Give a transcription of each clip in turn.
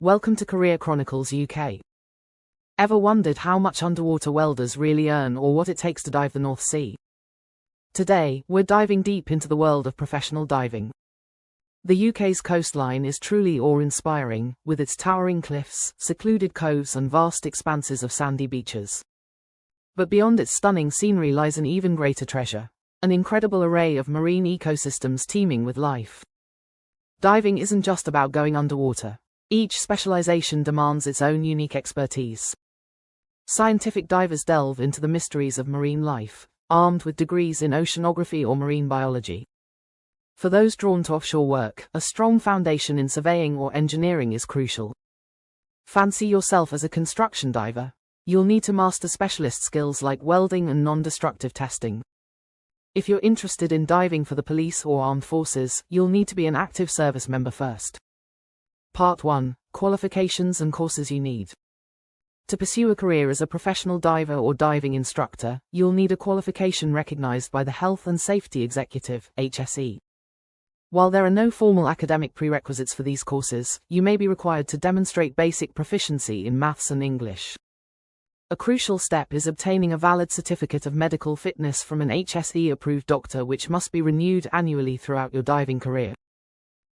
Welcome to Career Chronicles UK. Ever wondered how much underwater welders really earn or what it takes to dive the North Sea? Today, we're diving deep into the world of professional diving. The UK's coastline is truly awe-inspiring, with its towering cliffs, secluded coves and vast expanses of sandy beaches. But beyond its stunning scenery lies an even greater treasure, an incredible array of marine ecosystems teeming with life. Diving isn't just about going underwater. Each specialization demands its own unique expertise. Scientific divers delve into the mysteries of marine life, armed with degrees in oceanography or marine biology. For those drawn to offshore work, a strong foundation in surveying or engineering is crucial. Fancy yourself as a construction diver? You'll need to master specialist skills like welding and non-destructive testing. If you're interested in diving for the police or armed forces, you'll need to be an active service member first. Part 1. Qualifications and courses you need. To pursue a career as a professional diver or diving instructor, you'll need a qualification recognized by the Health and Safety Executive, HSE. While there are no formal academic prerequisites for these courses, you may be required to demonstrate basic proficiency in maths and English. A crucial step is obtaining a valid certificate of medical fitness from an HSE-approved doctor, which must be renewed annually throughout your diving career.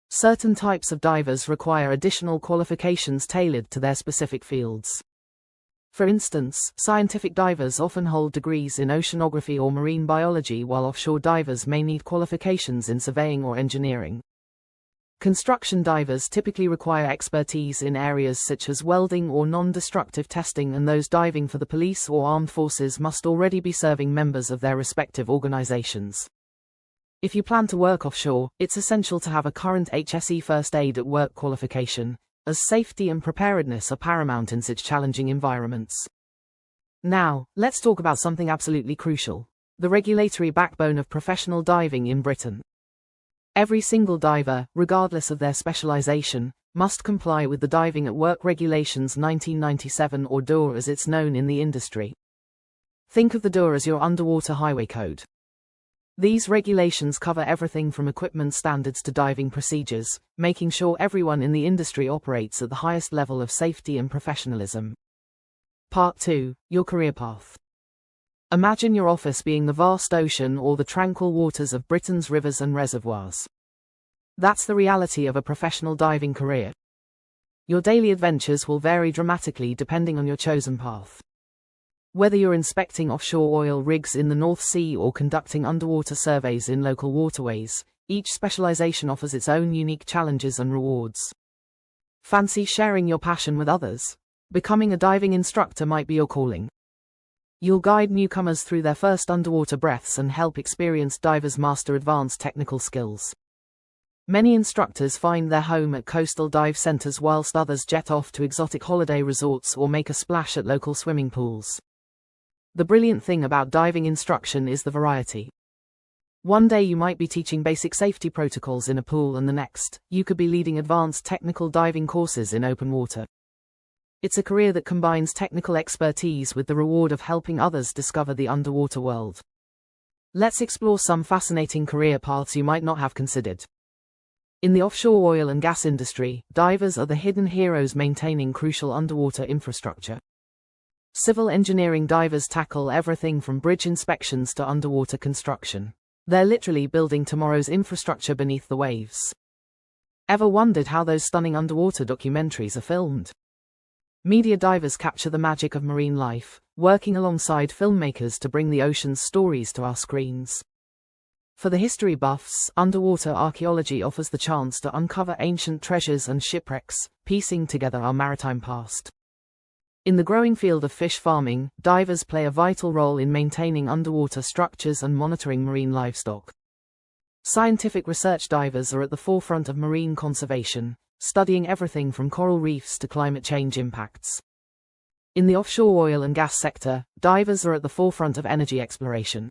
Certain types of divers require additional qualifications tailored to their specific fields. For instance, scientific divers often hold degrees in oceanography or marine biology, while offshore divers may need qualifications in surveying or engineering. Construction divers typically require expertise in areas such as welding or non-destructive testing, and those diving for the police or armed forces must already be serving members of their respective organizations. If you plan to work offshore, it's essential to have a current HSE First Aid at Work qualification, as safety and preparedness are paramount in such challenging environments. Now, let's talk about something absolutely crucial: the regulatory backbone of professional diving in Britain. Every single diver, regardless of their specialization, must comply with the Diving at Work Regulations 1997, or DOR as it's known in the industry. Think of the DOR as your underwater highway code. These regulations cover everything from equipment standards to diving procedures, making sure everyone in the industry operates at the highest level of safety and professionalism. Part 2. Your career path. Imagine your office being the vast ocean or the tranquil waters of Britain's rivers and reservoirs. That's the reality of a professional diving career. Your daily adventures will vary dramatically depending on your chosen path. Whether you're inspecting offshore oil rigs in the North Sea or conducting underwater surveys in local waterways, each specialization offers its own unique challenges and rewards. Fancy sharing your passion with others? Becoming a diving instructor might be your calling. You'll guide newcomers through their first underwater breaths and help experienced divers master advanced technical skills. Many instructors find their home at coastal dive centers, whilst others jet off to exotic holiday resorts or make a splash at local swimming pools. The brilliant thing about diving instruction is the variety. One day you might be teaching basic safety protocols in a pool, and the next, you could be leading advanced technical diving courses in open water. It's a career that combines technical expertise with the reward of helping others discover the underwater world. Let's explore some fascinating career paths you might not have considered. In the offshore oil and gas industry, divers are the hidden heroes maintaining crucial underwater infrastructure. Civil engineering divers tackle everything from bridge inspections to underwater construction. They're literally building tomorrow's infrastructure beneath the waves. Ever wondered how those stunning underwater documentaries are filmed? Media divers capture the magic of marine life, working alongside filmmakers to bring the ocean's stories to our screens. For the history buffs, underwater archaeology offers the chance to uncover ancient treasures and shipwrecks, piecing together our maritime past. In the growing field of fish farming, divers play a vital role in maintaining underwater structures and monitoring marine livestock. Scientific research divers are at the forefront of marine conservation, studying everything from coral reefs to climate change impacts. In the offshore oil and gas sector, divers are at the forefront of energy exploration.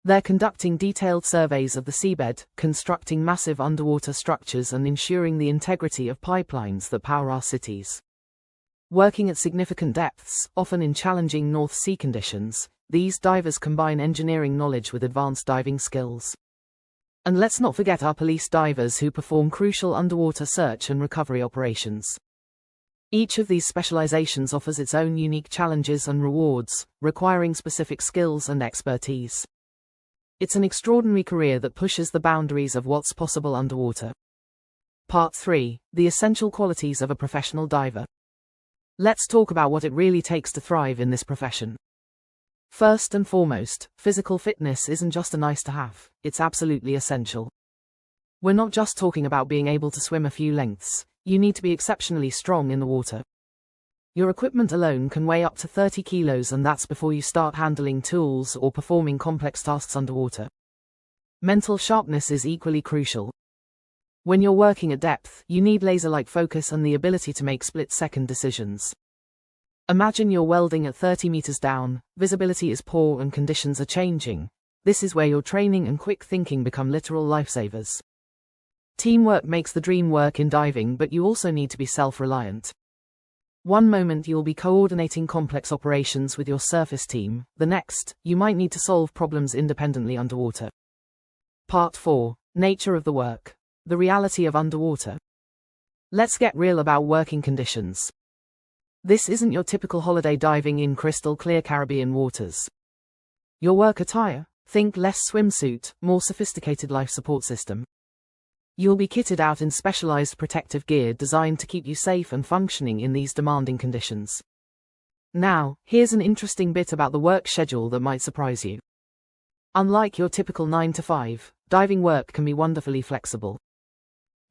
They're conducting detailed surveys of the seabed, constructing massive underwater structures, and ensuring the integrity of pipelines that power our cities. Working at significant depths, often in challenging North Sea conditions, these divers combine engineering knowledge with advanced diving skills. And let's not forget our police divers, who perform crucial underwater search and recovery operations. Each of these specializations offers its own unique challenges and rewards, requiring specific skills and expertise. It's an extraordinary career that pushes the boundaries of what's possible underwater. Part 3. The essential qualities of a professional diver. Let's talk about what it really takes to thrive in this profession. First and foremost, physical fitness isn't just a nice to have, it's absolutely essential. We're not just talking about being able to swim a few lengths, you need to be exceptionally strong in the water. Your equipment alone can weigh up to 30 kilos, and that's before you start handling tools or performing complex tasks underwater. Mental sharpness is equally crucial. When you're working at depth, you need laser-like focus and the ability to make split-second decisions. Imagine you're welding at 30 meters down, visibility is poor and conditions are changing. This is where your training and quick thinking become literal lifesavers. Teamwork makes the dream work in diving, but you also need to be self-reliant. One moment you'll be coordinating complex operations with your surface team, the next, you might need to solve problems independently underwater. Part 4. Nature of the work. The reality of underwater. Let's get real about working conditions. This isn't your typical holiday diving in crystal clear Caribbean waters. Your work attire? Think less swimsuit, more sophisticated life support system. You'll be kitted out in specialized protective gear designed to keep you safe and functioning in these demanding conditions. Now, here's an interesting bit about the work schedule that might surprise you. Unlike your typical 9 to 5, diving work can be wonderfully flexible.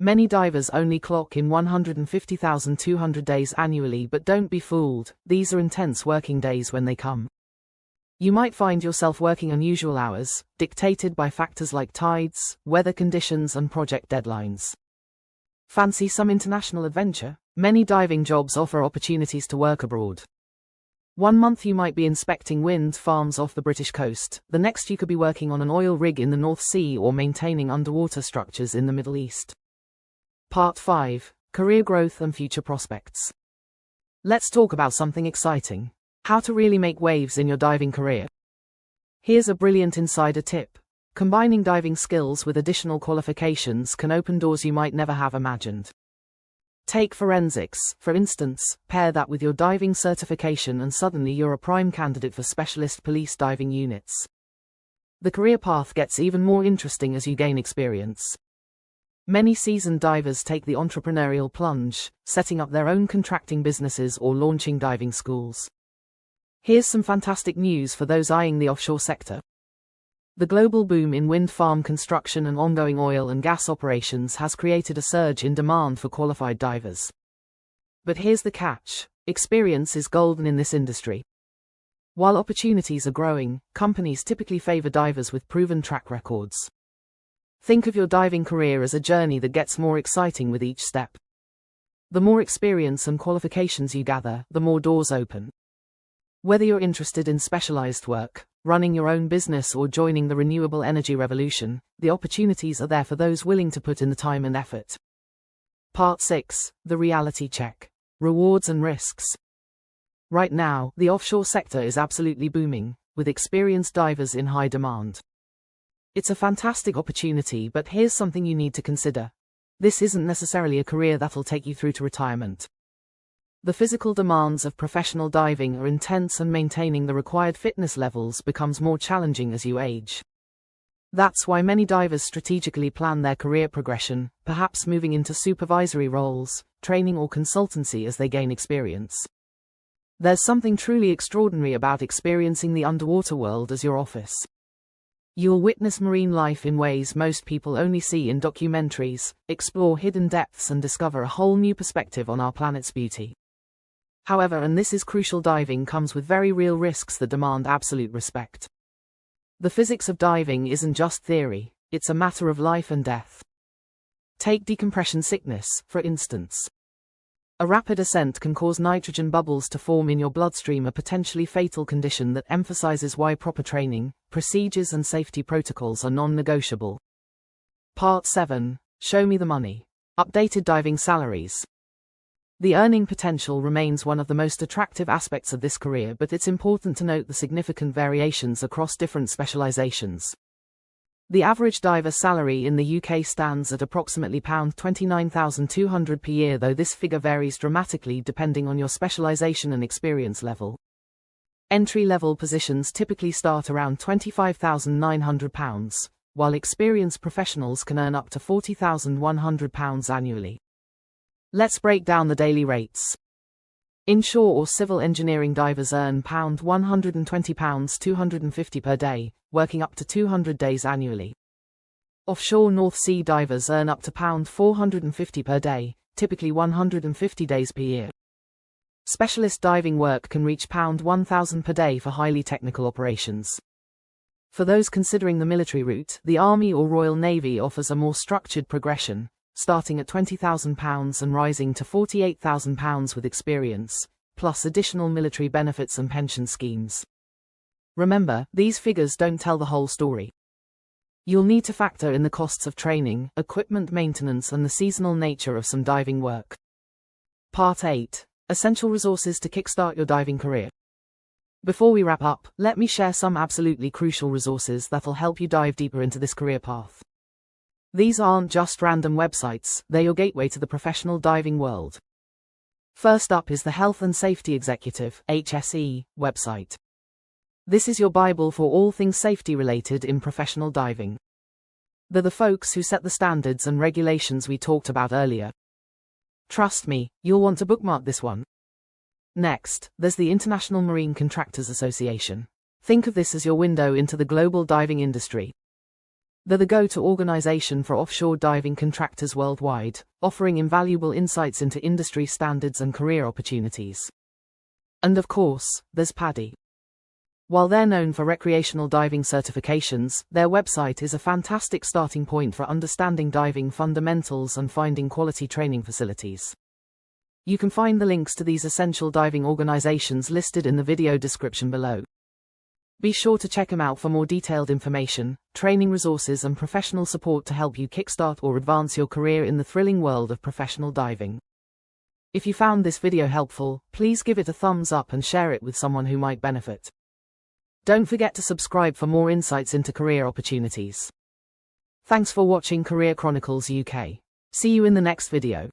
Many divers only clock in 150,200 days annually, but don't be fooled, these are intense working days when they come. You might find yourself working unusual hours, dictated by factors like tides, weather conditions, and project deadlines. Fancy some international adventure? Many diving jobs offer opportunities to work abroad. One month you might be inspecting wind farms off the British coast, the next you could be working on an oil rig in the North Sea or maintaining underwater structures in the Middle East. Part 5. Career growth and future prospects. Let's talk about something exciting. How to really make waves in your diving career. Here's a brilliant insider tip. Combining diving skills with additional qualifications can open doors you might never have imagined. Take forensics, for instance, pair that with your diving certification and suddenly you're a prime candidate for specialist police diving units. The career path gets even more interesting as you gain experience. Many seasoned divers take the entrepreneurial plunge, setting up their own contracting businesses or launching diving schools. Here's some fantastic news for those eyeing the offshore sector. The global boom in wind farm construction and ongoing oil and gas operations has created a surge in demand for qualified divers. But here's the catch: experience is golden in this industry. While opportunities are growing, companies typically favor divers with proven track records. Think of your diving career as a journey that gets more exciting with each step. The more experience and qualifications you gather, the more doors open. Whether you're interested in specialized work, running your own business, or joining the renewable energy revolution, the opportunities are there for those willing to put in the time and effort. Part 6. The reality check. Rewards and risks. Right now, the offshore sector is absolutely booming, with experienced divers in high demand. It's a fantastic opportunity, but here's something you need to consider. This isn't necessarily a career that'll take you through to retirement. The physical demands of professional diving are intense, and maintaining the required fitness levels becomes more challenging as you age. That's why many divers strategically plan their career progression, perhaps moving into supervisory roles, training, or consultancy as they gain experience. There's something truly extraordinary about experiencing the underwater world as your office. You'll witness marine life in ways most people only see in documentaries, explore hidden depths, and discover a whole new perspective on our planet's beauty. However, and this is crucial, diving comes with very real risks that demand absolute respect. The physics of diving isn't just theory, it's a matter of life and death. Take decompression sickness, for instance. A rapid ascent can cause nitrogen bubbles to form in your bloodstream, a potentially fatal condition that emphasizes why proper training, procedures, and safety protocols are non-negotiable. Part 7. Show me the money. Updated diving salaries. The earning potential remains one of the most attractive aspects of this career, but it's important to note the significant variations across different specializations. The average diver salary in the UK stands at approximately £29,200 per year, though this figure varies dramatically depending on your specialisation and experience level. Entry-level positions typically start around £25,900, while experienced professionals can earn up to £40,100 annually. Let's break down the daily rates. Inshore or civil engineering divers earn £120 250 per day, working up to 200 days annually. Offshore North Sea divers earn up to £450 per day, typically 150 days per year. Specialist diving work can reach £1,000 per day for highly technical operations. For those considering the military route, the Army or Royal Navy offers a more structured progression, starting at £20,000 and rising to £48,000 with experience, plus additional military benefits and pension schemes. Remember, these figures don't tell the whole story. You'll need to factor in the costs of training, equipment maintenance, and the seasonal nature of some diving work. Part 8. Essential resources to kickstart your diving career. Before we wrap up, let me share some absolutely crucial resources that'll help you dive deeper into this career path. These aren't just random websites, they're your gateway to the professional diving world. First up is the Health and Safety Executive (HSE) website. This is your Bible for all things safety related in professional diving. They're the folks who set the standards and regulations we talked about earlier. Trust me, you'll want to bookmark this one. Next, there's the International Marine Contractors Association. Think of this as your window into the global diving industry. They're the go-to organization for offshore diving contractors worldwide, offering invaluable insights into industry standards and career opportunities. And of course, there's PADI. While they're known for recreational diving certifications, their website is a fantastic starting point for understanding diving fundamentals and finding quality training facilities. You can find the links to these essential diving organizations listed in the video description below. Be sure to check them out for more detailed information, training resources, and professional support to help you kickstart or advance your career in the thrilling world of professional diving. If you found this video helpful, please give it a thumbs up and share it with someone who might benefit. Don't forget to subscribe for more insights into career opportunities. Thanks for watching Career Chronicles UK. See you in the next video.